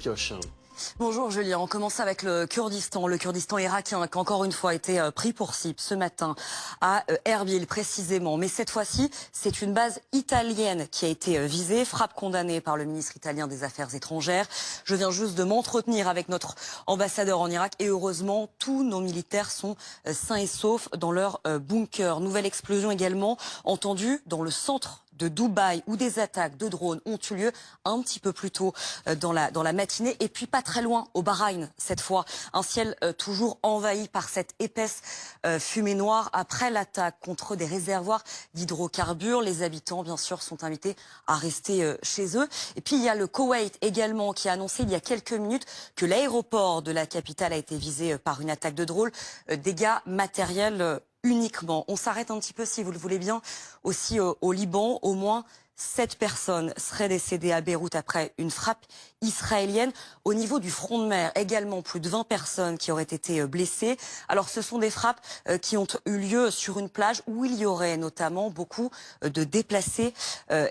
Pioche. Bonjour Julien, on commence avec le Kurdistan irakien qui a encore une fois été pris pour cible ce matin à Erbil précisément. Mais cette fois-ci, c'est une base italienne qui a été visée, frappe condamnée par le ministre italien des Affaires étrangères. Je viens juste de m'entretenir avec notre ambassadeur en Irak et heureusement, tous nos militaires sont sains et saufs dans leur bunker. Nouvelle explosion également entendue dans le centre de Dubaï où des attaques de drones ont eu lieu un petit peu plus tôt dans la matinée et puis pas très loin au Bahreïn cette fois. Un ciel toujours envahi par cette épaisse fumée noire après l'attaque contre des réservoirs d'hydrocarbures. Les habitants bien sûr sont invités à rester chez eux. Et puis il y a le Koweït également qui a annoncé il y a quelques minutes que l'aéroport de la capitale a été visé par une attaque de drone. Dégâts matériels uniquement. On s'arrête un petit peu, si vous le voulez bien, aussi au Liban. Au moins 7 personnes seraient décédées à Beyrouth après une frappe israélienne. Au niveau du front de mer, également plus de 20 personnes qui auraient été blessées. Alors ce sont des frappes qui ont eu lieu sur une plage où il y aurait notamment beaucoup de déplacés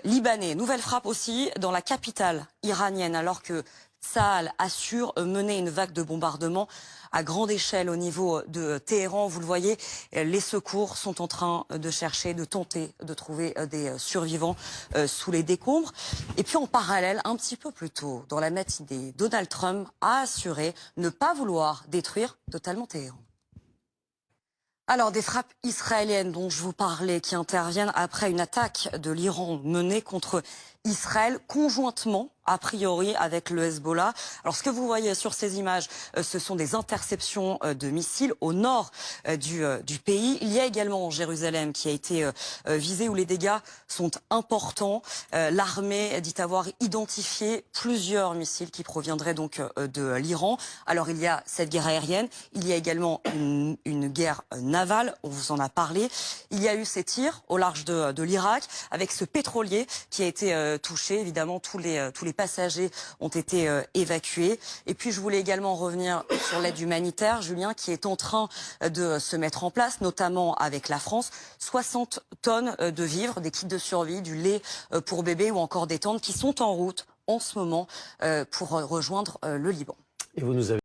libanais. Nouvelle frappe aussi dans la capitale iranienne alors que Tsahal assure mener une vague de bombardements à grande échelle au niveau de Téhéran. Vous le voyez, les secours sont en train de chercher, de tenter de trouver des survivants sous les décombres. Et puis en parallèle, un petit peu plus tôt, dans la matinée, Donald Trump a assuré ne pas vouloir détruire totalement Téhéran. Alors, des frappes israéliennes dont je vous parlais qui interviennent après une attaque de l'Iran menée contre Israël conjointement, a priori, avec le Hezbollah. Alors, ce que vous voyez sur ces images, ce sont des interceptions de missiles au nord du pays. Il y a également Jérusalem qui a été visée où les dégâts sont importants. L'armée dit avoir identifié plusieurs missiles qui proviendraient donc de l'Iran. Alors, il y a cette guerre aérienne. Il y a également une guerre navale. On vous en a parlé. Il y a eu ces tirs au large de l'Irak avec ce pétrolier qui a été touché. Évidemment, tous les passagers ont été évacués. Et puis, je voulais également revenir sur l'aide humanitaire, Julien, qui est en train de se mettre en place, notamment avec la France. 60 tonnes de vivres, des kits de survie, du lait pour bébés ou encore des tentes qui sont en route en ce moment pour rejoindre le Liban. Et vous nous avez